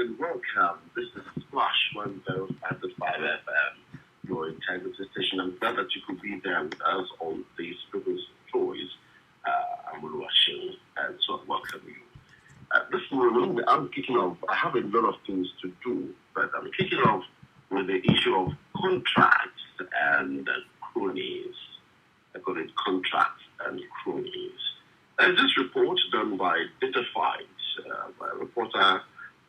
and welcome. This is Splash 105.5 FM, your integrity station. I'm glad that you could be there with us on these People's Choice. I'm Olufemi, and so I welcome you. This morning, I'm kicking off. I have a lot of things to do, but I'm kicking off with the issue of contracts and cronies. I call it contracts and cronies. There's this report done by Dataphyte, by a reporter,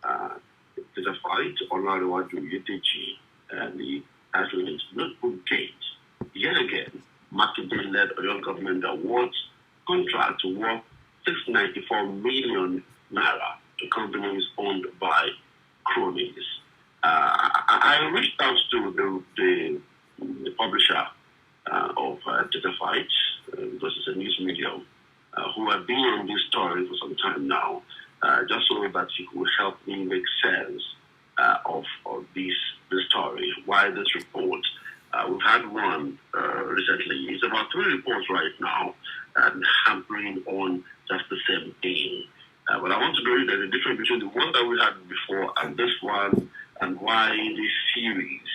Dataphyte, Olufemi, and the title is Notebook Gate. Yet again, Makinde-led Oyo government awards contracts worth 694 million naira to companies owned by cronies. I reached out to the publisher of Dataphyte, because it's a news medium, who have been on this story for some time now, just so that he could help me make sense of this story. Why this report? We've had one recently. It's about 3 reports right now, and hampering on just the same thing. But I want to know there's a difference between the one that we had before and this one, and why this series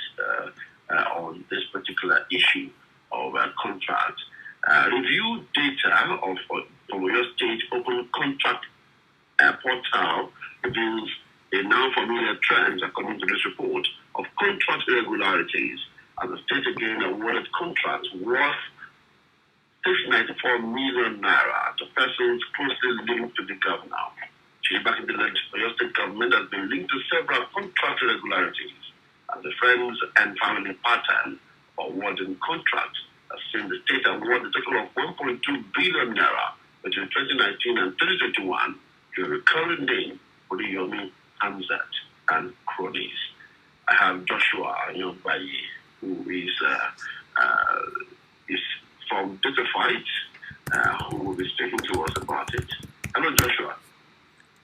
on this particular issue of contract. Review data from your state open contract portal reveals a now familiar trend, according to this report, of contract irregularities, as the state again awarded contracts worth 694 million naira to persons closely linked to the governor. Back in the your state government has been linked to several contract irregularities, and the friends and family pattern of awarding contracts has seen the state award a total of 1.2 billion naira between 2019 and 2021 to a recurring name for the Yomi Hamzat and cronies. I have Joshua Nyongbayi, who is from Dataphyte, who will be speaking to us about it. Hello, Joshua.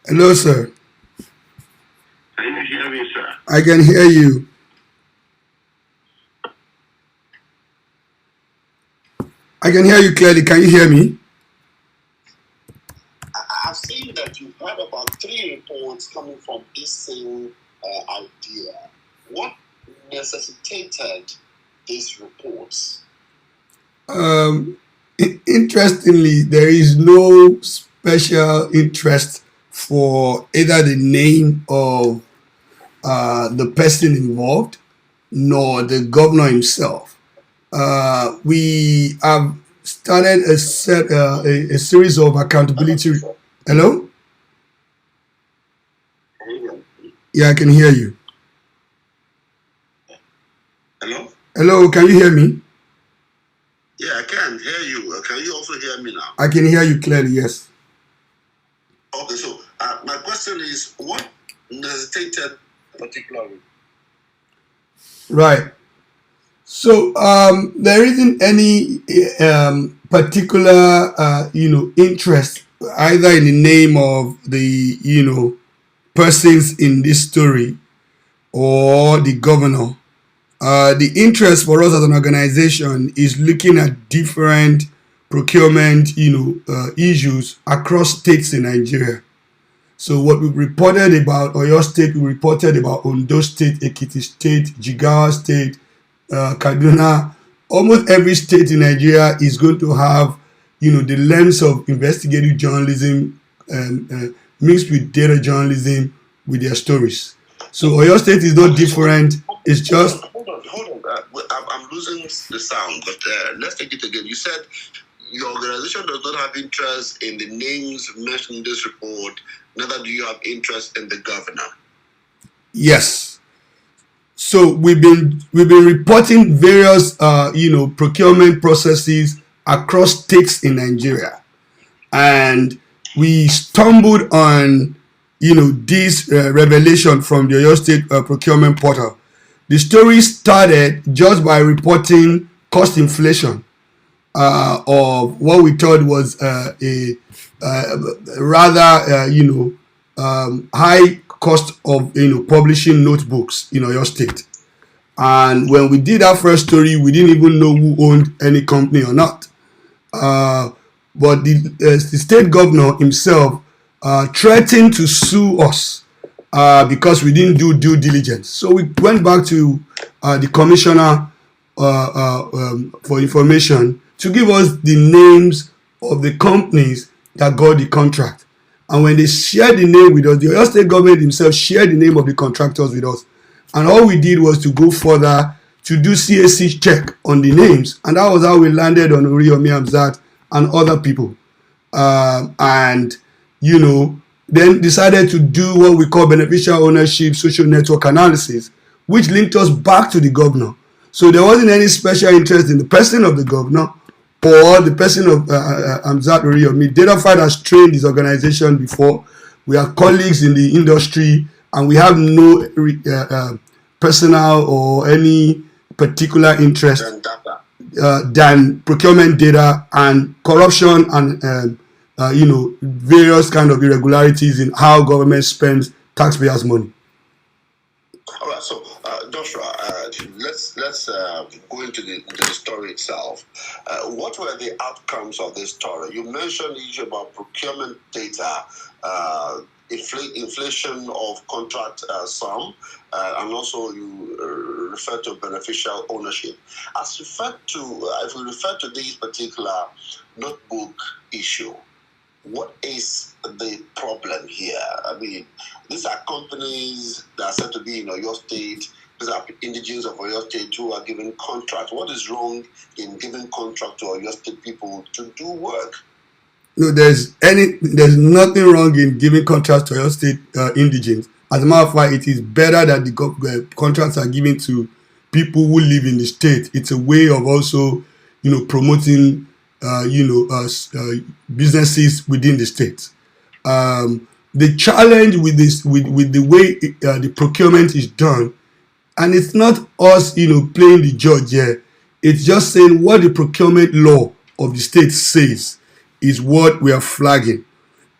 Hello, sir. Can you hear me, sir? I can hear you. I can hear you clearly. Can you hear me? I've seen that you've heard about 3 reports coming from this same idea. What necessitated these reports? Interestingly, there is no special interest for either the name of the person involved nor the governor himself. We have started a series of accountability. Hello? Yeah, I can hear you. Hello? Hello, can you hear me? Yeah, I can hear you. Can you also hear me now? I can hear you clearly, yes. Okay, so my question is, what necessitated particularly? Right. So there isn't any particular interest either in the name of the persons in this story or the governor. The interest for us as an organization is looking at different procurement issues across states in Nigeria. So what we reported about Oyo State, we reported about Ondo State, Ekiti State, Jigawa State, Kaduna. Almost every state in Nigeria is going to have, the lens of investigative journalism mixed with data journalism with their stories. So Oyo State is not different. It's just... Hold on. I'm losing the sound, but let's take it again. You said your organization does not have interest in the names mentioned in this report, neither do you have interest in the governor. Yes. So we've been reporting various procurement processes across states in Nigeria, and we stumbled on this revelation from the Oyo State procurement portal. The story started just by reporting cost inflation of what we thought was a rather high cost of publishing notebooks in Oyo State. And when we did our first story, we didn't even know who owned any company or not. But the state governor himself threatened to sue us because we didn't do due diligence. So we went back to the commissioner for information to give us the names of the companies that got the contract. And when they shared the name with us, the Oyo State government himself shared the name of the contractors with us. And all we did was to go further to do CAC check on the names. And that was how we landed on Oriyomi Hamzat and other people. And, you know, then decided to do what we call beneficial ownership social network analysis, which linked us back to the governor. So there wasn't any special interest in the person of the governor or the person of Hamzat Oriyomi. Dataphyte has trained this organization before. We are colleagues in the industry, and we have no personal or any particular interest than procurement data and corruption and you know, various kind of irregularities in how government spends taxpayers' money. All right, so Joshua, let's go into the story itself. What were the outcomes of this story? You mentioned the issue about procurement data, inflation of contract sum, and also you refer to beneficial ownership. As referred to, if we refer to this particular notebook issue, what is the problem here? I mean, these are companies that are said to be in Oyo State. These are indigenous of Oyo State who are given contracts. What is wrong in giving contract to Oyo State people to do work? No, there's nothing wrong in giving contracts to Oyo State indigenes. As a matter of fact, it is better that the contracts are given to people who live in the state. It's a way of also, you know, promoting businesses within the state. The challenge with this, with the way the procurement is done, and it's not us, you know, playing the judge here. It's just saying what the procurement law of the state says is what we are flagging.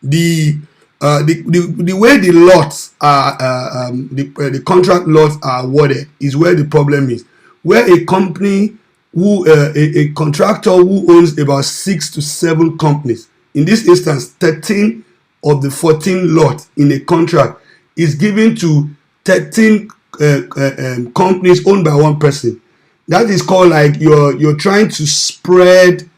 The way the lots are, the contract lots are awarded is where the problem is. Where a company who a contractor who owns about 6 to 7 companies, in this instance 13 of the 14 lots in a contract, is given to 13 companies owned by one person. That is called, like, you're trying to spread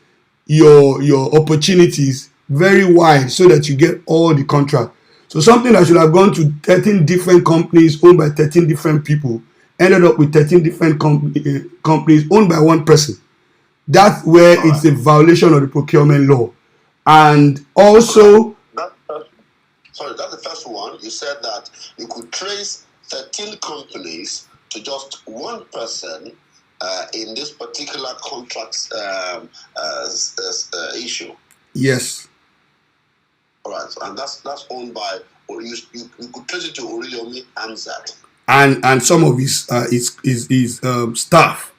your opportunities very wide so that you get all the contract. So something that should have gone to 13 different companies owned by 13 different people ended up with 13 different companies owned by one person. That's where it's a violation of the procurement law. And also, that's the first one. You said that you could trace 13 companies to just one person in this particular contract issue. Yes. All right, and that's owned by, or you could trace it to Oriyomi Hamzat. And some of his staff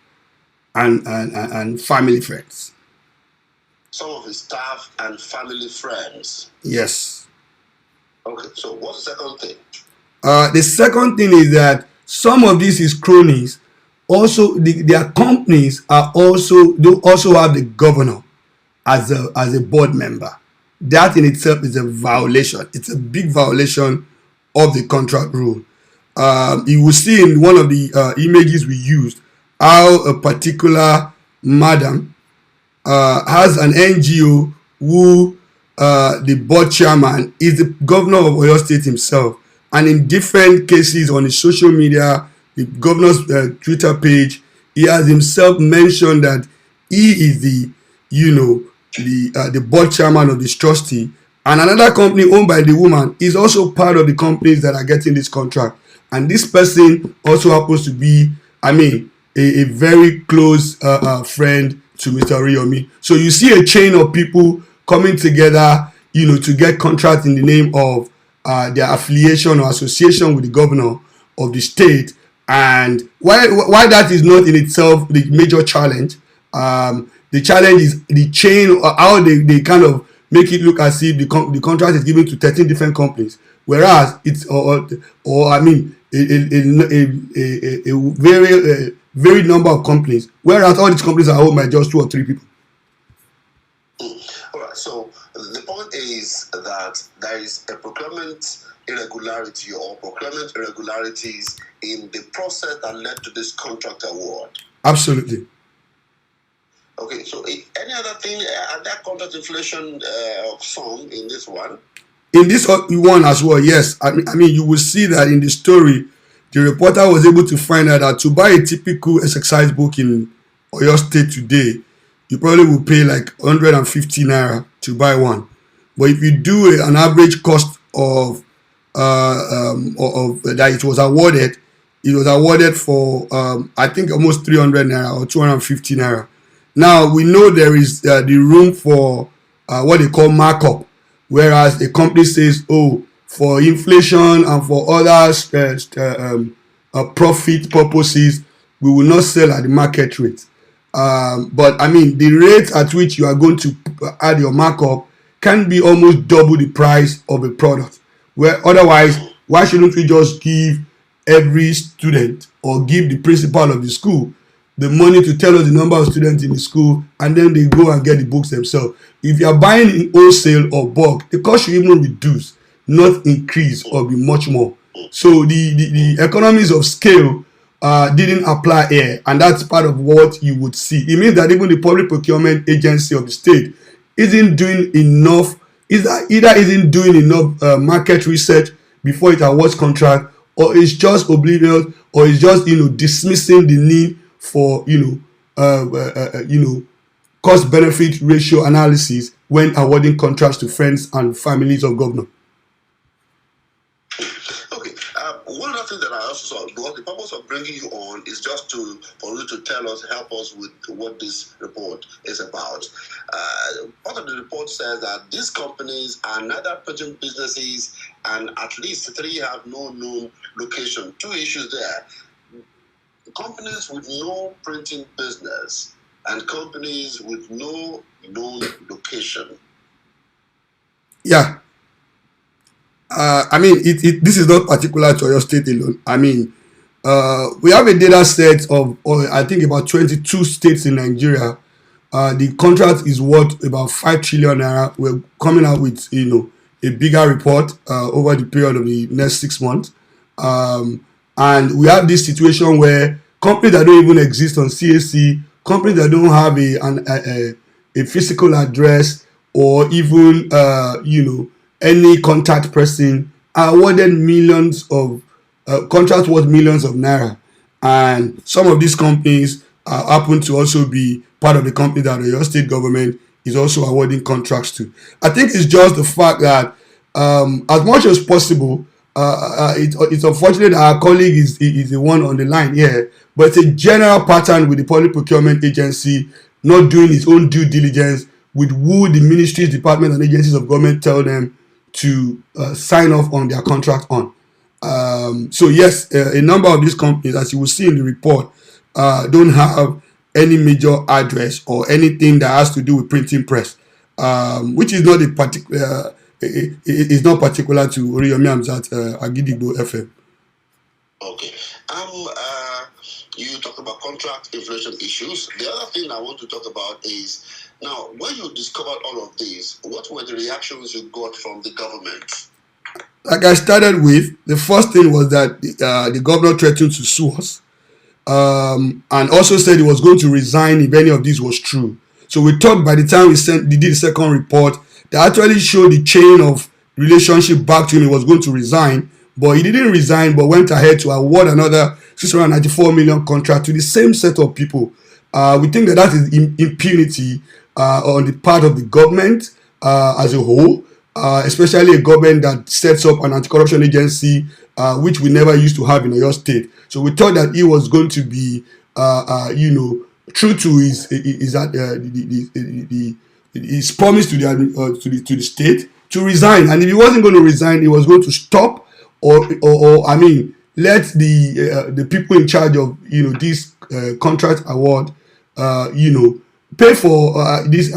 and family friends. Some of his staff and family friends. Yes. Okay, so what's the second thing? The second thing is that some of these is cronies. Also, their companies are also have the governor as a board member. That in itself is a violation. It's a big violation of the contract rule. You will see in one of the images we used how a particular madam has an NGO who the board chairman is the governor of Oyo State himself, and in different cases on his social media, the governor's Twitter page, he has himself mentioned that he is the board chairman of this trustee, and another company owned by the woman is also part of the companies that are getting this contract. And this person also happens to be, a very close friend to Mr. Oriyomi. So you see a chain of people coming together, to get contracts in the name of their affiliation or association with the governor of the state. And why that is not in itself the major challenge. The challenge is the chain, how they kind of make it look as if the contract is given to 13 different companies, whereas it's a very number of companies, whereas all these companies are owned by just 2 or 3 people. All right. So the point is that there is a procurement irregularity or procurement irregularities in the process that led to this contract award? Absolutely. Okay, so any other thing, that contract inflation sum in this one? In this one as well, yes. I mean, you will see that in the story, the reporter was able to find out that to buy a typical exercise book in Oyo State today, you probably will pay like 150 naira to buy one. But if you do an average cost of that it was awarded for I think almost 300 naira or 250 naira. Now we know there is the room for what they call markup, whereas the company says, oh, for inflation and for other profit purposes, we will not sell at the market rate. But I mean, the rate at which you are going to add your markup can be almost double the price of a product. Where otherwise, why shouldn't we just give every student or give the principal of the school the money to tell us the number of students in the school, and then they go and get the books themselves? If you are buying in wholesale or bulk, the cost should even reduce, not increase or be much more. So the economies of scale didn't apply here, and that's part of what you would see. It means that even the public procurement agency of the state isn't doing enough, either isn't doing enough market research before it awards contract, or it's just oblivious, or it's just dismissing the need for cost benefit ratio analysis when awarding contracts to friends and families of governors. Okay. One other thing that I also saw, because the purpose of bringing you on is just for you to help us with what this report is about. Part of the report says that these companies are neither printing businesses, and at least 3 have no known location. 2 issues there. Companies with no printing business and companies with no known location. Yeah. I mean, this is not particular to your state alone. I mean, we have a data set of, I think, about 22 states in Nigeria. The contract is worth about 5 trillion naira. We're coming out with, a bigger report over the period of the next 6 months. And we have this situation where companies that don't even exist on CAC, companies that don't have a physical address, or even, any contact person, are awarded millions of contracts worth millions of naira. And some of these companies happen to also be part of the company that your state government is also awarding contracts to. I think it's just the fact that as much as possible, it's unfortunate that our colleague is the one on the line here, but it's a general pattern with the public procurement agency not doing its own due diligence with who the ministries, departments, and agencies of government tell them to sign off on their contract on. So yes, a number of these companies, as you will see in the report, don't have any major address or anything that has to do with printing press, which is not a particular. It's not particular to Oriyomi Hamzat Agidigbo FM. Okay. You talked about contract inflation issues. The other thing I want to talk about is, now, when you discovered all of these, what were the reactions you got from the government? Like I started with, the first thing was that the governor threatened to sue us, and also said he was going to resign if any of this was true. So we thought by the time we did the second report, they actually showed the chain of relationship back to him. He was going to resign, but he didn't resign, but went ahead to award another 694 million contract to the same set of people. We think that is impunity on the part of the government as a whole, especially a government that sets up an anti-corruption agency, which we never used to have in Oyo State. So we thought that he was going to be, true to his promise to the state to resign. And if he wasn't going to resign, he was going to stop or let the people in charge of this contract award pay for this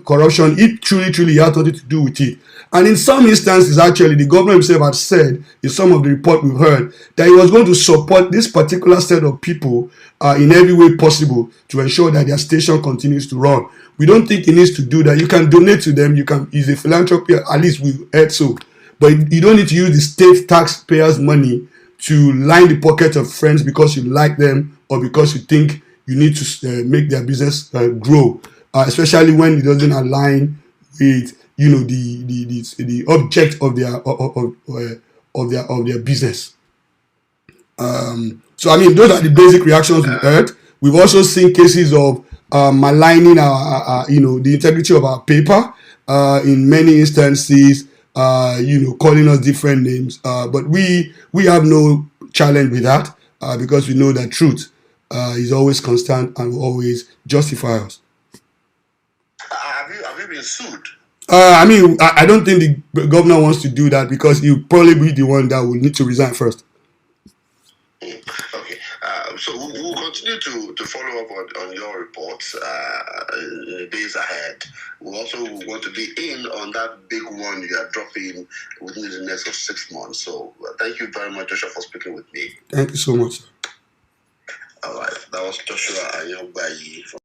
corruption if truly he had nothing to do with it. And in some instances, actually, the governor himself had said in some of the report we've heard that he was going to support this particular set of people in every way possible to ensure that their station continues to run. We don't think he needs to do that. You can donate to them. It's a philanthropy, at least we heard so. But you don't need to use the state taxpayers' money to line the pocket of friends because you like them or because you think you need to make their business grow, especially when it doesn't align with the object of their business. So I mean, those are the basic reactions we've heard. We've also seen cases of maligning our the integrity of our paper in many instances. Calling us different names, but we have no challenge with that because we know that truth is always constant and will always justify us. Have you been sued? I don't think the governor wants to do that because he'll probably be the one that will need to resign first. Okay. So we'll continue to follow up on your reports in the days ahead. We also want to be in on that big one you are dropping within the next 6 months. So thank you very much, Joshua, for speaking with me. Thank you so much. All right. That was Joshua Ayogbayi from